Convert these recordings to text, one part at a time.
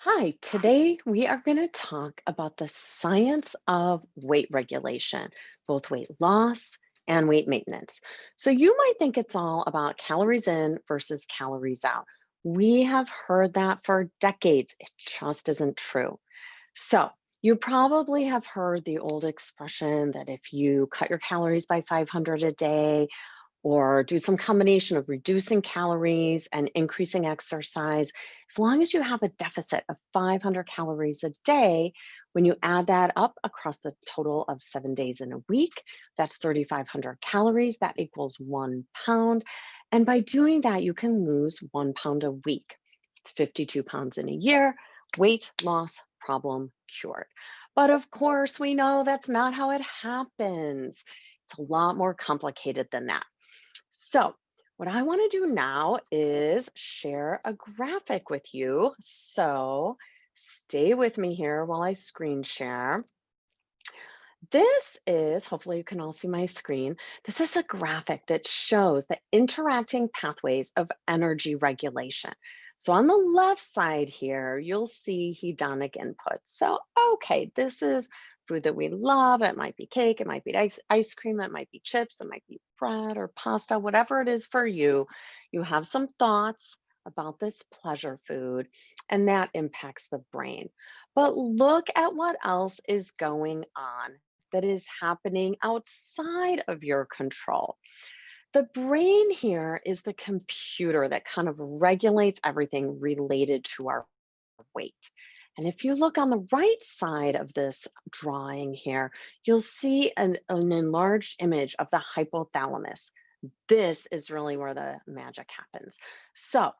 Hi, today we are going to talk about the science of weight regulation, both weight loss and weight maintenance. So, you might think it's all about calories in versus calories out. We have heard that for decades. It just isn't true. So, you probably have heard the old expression that if you cut your calories by 500 a day, or do some combination of reducing calories and increasing exercise. As long as you have a deficit of 500 calories a day, when you add that up across the total of 7 days in a week, that's 3,500 calories. That equals 1 pound. And by doing that, you can lose 1 pound a week. It's 52 pounds in a year. Weight loss problem cured. But of course, we know that's not how it happens. It's a lot more complicated than that. So, what I want to do now is share a graphic with you. So, stay with me here while I screen share. This is, hopefully, you can all see my screen. This is a graphic that shows the interacting pathways of energy regulation. So, on the left side here, you'll see hedonic input. So, okay, this is food that we love. It might be cake, it might be ice cream, it might be chips, it might be bread or pasta, whatever it is for you. You have some thoughts about this pleasure food, and that impacts the brain. But look at what else is going on that is happening outside of your control. The brain here is the computer that kind of regulates everything related to our weight. And if you look on the right side of this drawing here, you'll see an enlarged image of the hypothalamus. This is really where the magic happens. So,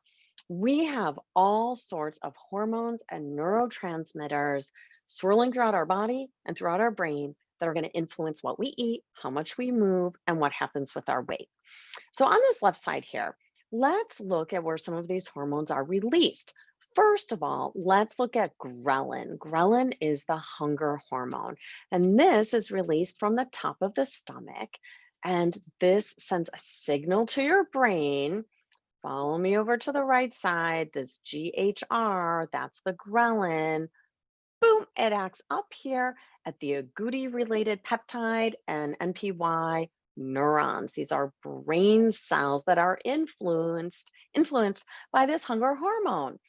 we have all sorts of hormones and neurotransmitters swirling throughout our body and throughout our brain that are going to influence what we eat, how much we move, and what happens with our weight. So, on this left side here, let's look at where some of these hormones are released. First of all, let's look at ghrelin. Ghrelin is the hunger hormone, and this is released from the top of the stomach. And this sends a signal to your brain. Follow me over to the right side. This GHR, that's the ghrelin. Boom, it acts up here at the agouti related peptide and NPY neurons. These are brain cells that are influenced by this hunger hormone.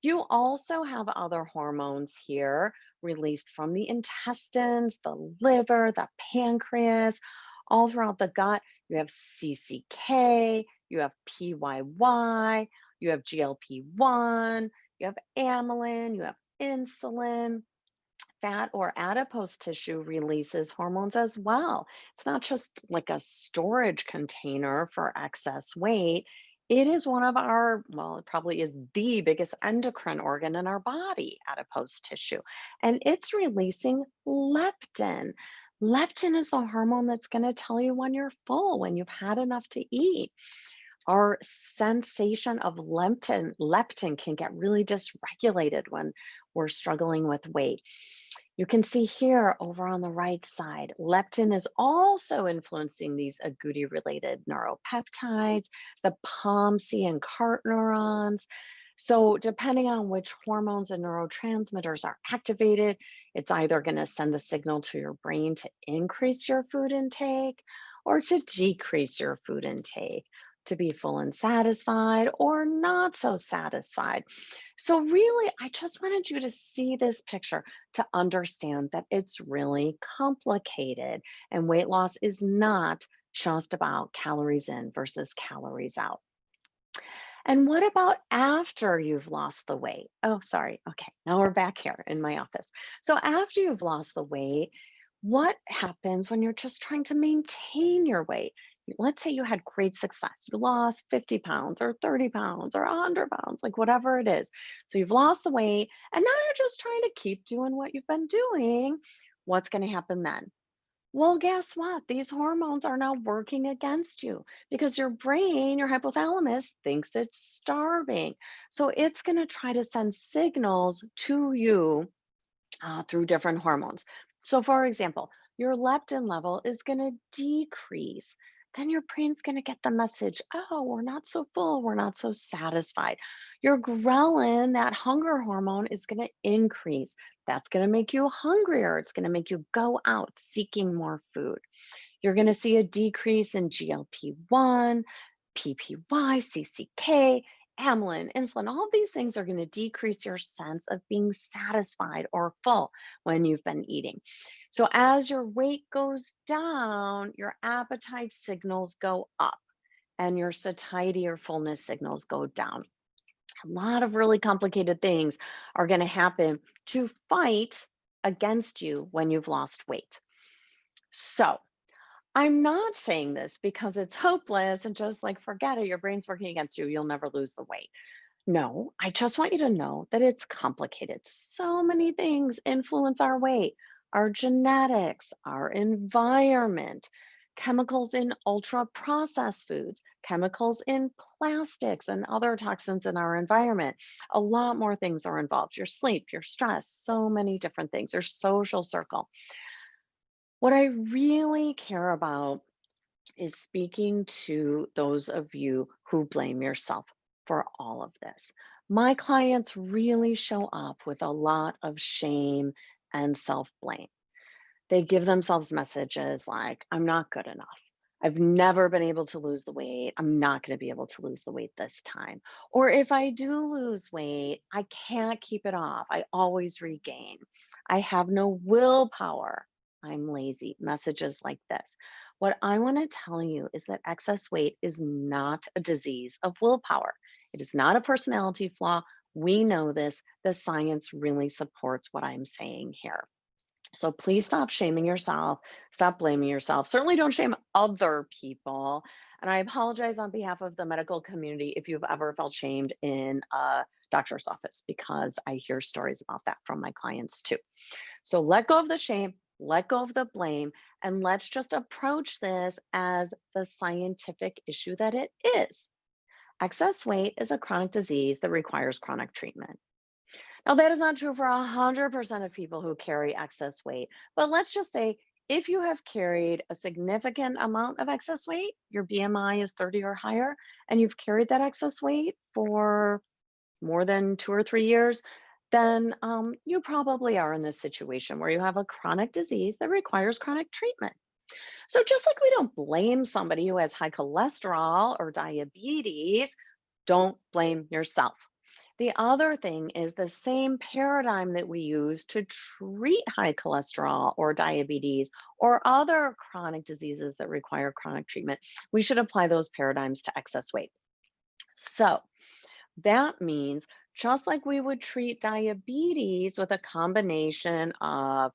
You also have other hormones here released from the intestines, the liver, the pancreas, all throughout the gut. You have CCK, you have PYY, you have GLP-1, you have amylin, you have insulin. Fat or adipose tissue releases hormones as well. It's not just like a storage container for excess weight. It is one of our, well, it probably is the biggest endocrine organ in our body, adipose tissue. And it's releasing leptin. Leptin is the hormone that's going to tell you when you're full, when you've had enough to eat. Our sensation of leptin can get really dysregulated when we're struggling with weight. You can see here over on the right side, leptin is also influencing these agouti related neuropeptides, the POMC and CART neurons. So, depending on which hormones and neurotransmitters are activated, it's either going to send a signal to your brain to increase your food intake or to decrease your food intake, to be full and satisfied or not so satisfied. So, really, I just wanted you to see this picture to understand that it's really complicated, and weight loss is not just about calories in versus calories out. And what about after you've lost the weight? Oh, sorry. Okay, now we're back here in my office. So, after you've lost the weight, what happens when you're just trying to maintain your weight? Let's say you had great success. You lost 50 pounds or 30 pounds or 100 pounds, like whatever it is. So, you've lost the weight, and now you're just trying to keep doing what you've been doing. What's going to happen then? Well, guess what? These hormones are now working against you because your brain, your hypothalamus, thinks it's starving. So it's going to try to send signals to you through different hormones. So, for example, your leptin level is going to decrease. then your brain's going to get the message, oh, we're not so full, we're not so satisfied. Your ghrelin, that hunger hormone, is going to increase. That's going to make you hungrier. It's going to make you go out seeking more food. You're going to see a decrease in GLP-1, PPY, CCK, amylin, insulin. All of these things are going to decrease your sense of being satisfied or full when you've been eating. So as your weight goes down, your appetite signals go up and your satiety or fullness signals go down. A lot of really complicated things are going to happen to fight against you when you've lost weight. So I'm not saying this because it's hopeless and just like forget it, your brain's working against you, you'll never lose the weight. No, I just want you to know that it's complicated. So many things influence our weight, our genetics, our environment, chemicals in ultra processed foods, chemicals in plastics and other toxins in our environment. A lot more things are involved. Your sleep, your stress, so many different things, your social circle. What I really care about is speaking to those of you who blame yourself for all of this. My clients really show up with a lot of shame and self blame. They give themselves messages like, I'm not good enough. I've never been able to lose the weight. I'm not going to be able to lose the weight this time. Or if I do lose weight, I can't keep it off. I always regain. I have no willpower. I'm lazy. Messages like this. What I want to tell you is that excess weight is not a disease of willpower. It is not a personality flaw. We know this. The science really supports what I'm saying here. So please stop shaming yourself, stop blaming yourself. Certainly don't shame other people. And I apologize on behalf of the medical community if you've ever felt shamed in a doctor's office, because I hear stories about that from my clients too. So let go of the shame, let go of the blame, and let's just approach this as the scientific issue that it is. Excess weight is a chronic disease that requires chronic treatment. Now, that is not true for 100% of people who carry excess weight. But let's just say if you have carried a significant amount of excess weight, your BMI is 30 or higher, and you've carried that excess weight for more than 2 or 3 years, then you probably are in this situation where you have a chronic disease that requires chronic treatment. So, just like we don't blame somebody who has high cholesterol or diabetes, don't blame yourself. The other thing is the same paradigm that we use to treat high cholesterol or diabetes or other chronic diseases that require chronic treatment. We should apply those paradigms to excess weight. So that means just like we would treat diabetes with a combination of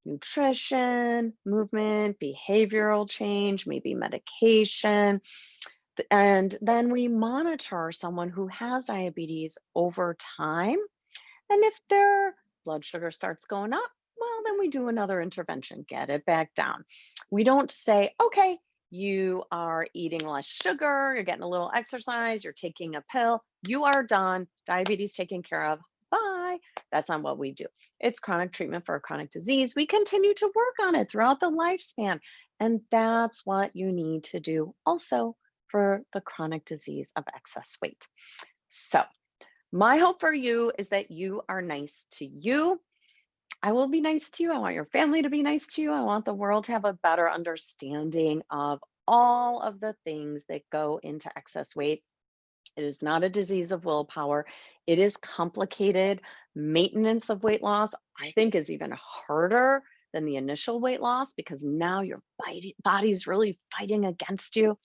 nutrition, movement, behavioral change, maybe medication, and then we monitor someone who has diabetes over time. And if their blood sugar starts going up, well, then we do another intervention, get it back down. We don't say, okay, you are eating less sugar, you're getting a little exercise, you're taking a pill, you are done, diabetes taken care of, bye. That's not what we do. It's chronic treatment for a chronic disease. We continue to work on it throughout the lifespan. And that's what you need to do also for the chronic disease of excess weight. So, my hope for you is that you are nice to you. I will be nice to you. I want your family to be nice to you. I want the world to have a better understanding of all of the things that go into excess weight. It is not a disease of willpower. It is complicated. Maintenance of weight loss, I think, is even harder than the initial weight loss because now your body's really fighting against you.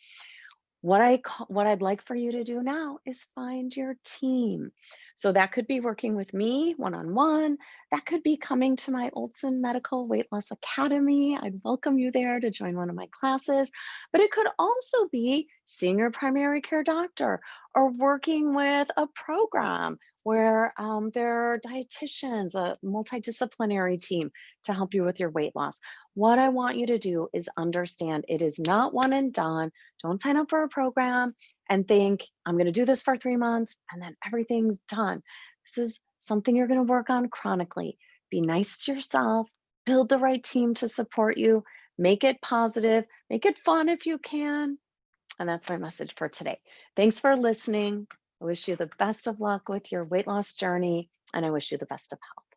What I'd like for you to do now is find your team. So that could be working with me one-on-one. That could be coming to my Oldson Medical Weight Loss Academy. I'd welcome you there to join one of my classes. But it could also be seeing your primary care doctor or working with a program where there are dietitians, a multidisciplinary team to help you with your weight loss. What I want you to do is understand it is not one and done. Don't sign up for a program and think, I'm going to do this for 3 months and then everything's done. This is something you're going to work on chronically. Be nice to yourself, build the right team to support you, Make it positive, make it fun if you can. And that's my message for today. Thanks for listening. I wish you the best of luck with your weight loss journey, and I wish you the best of health.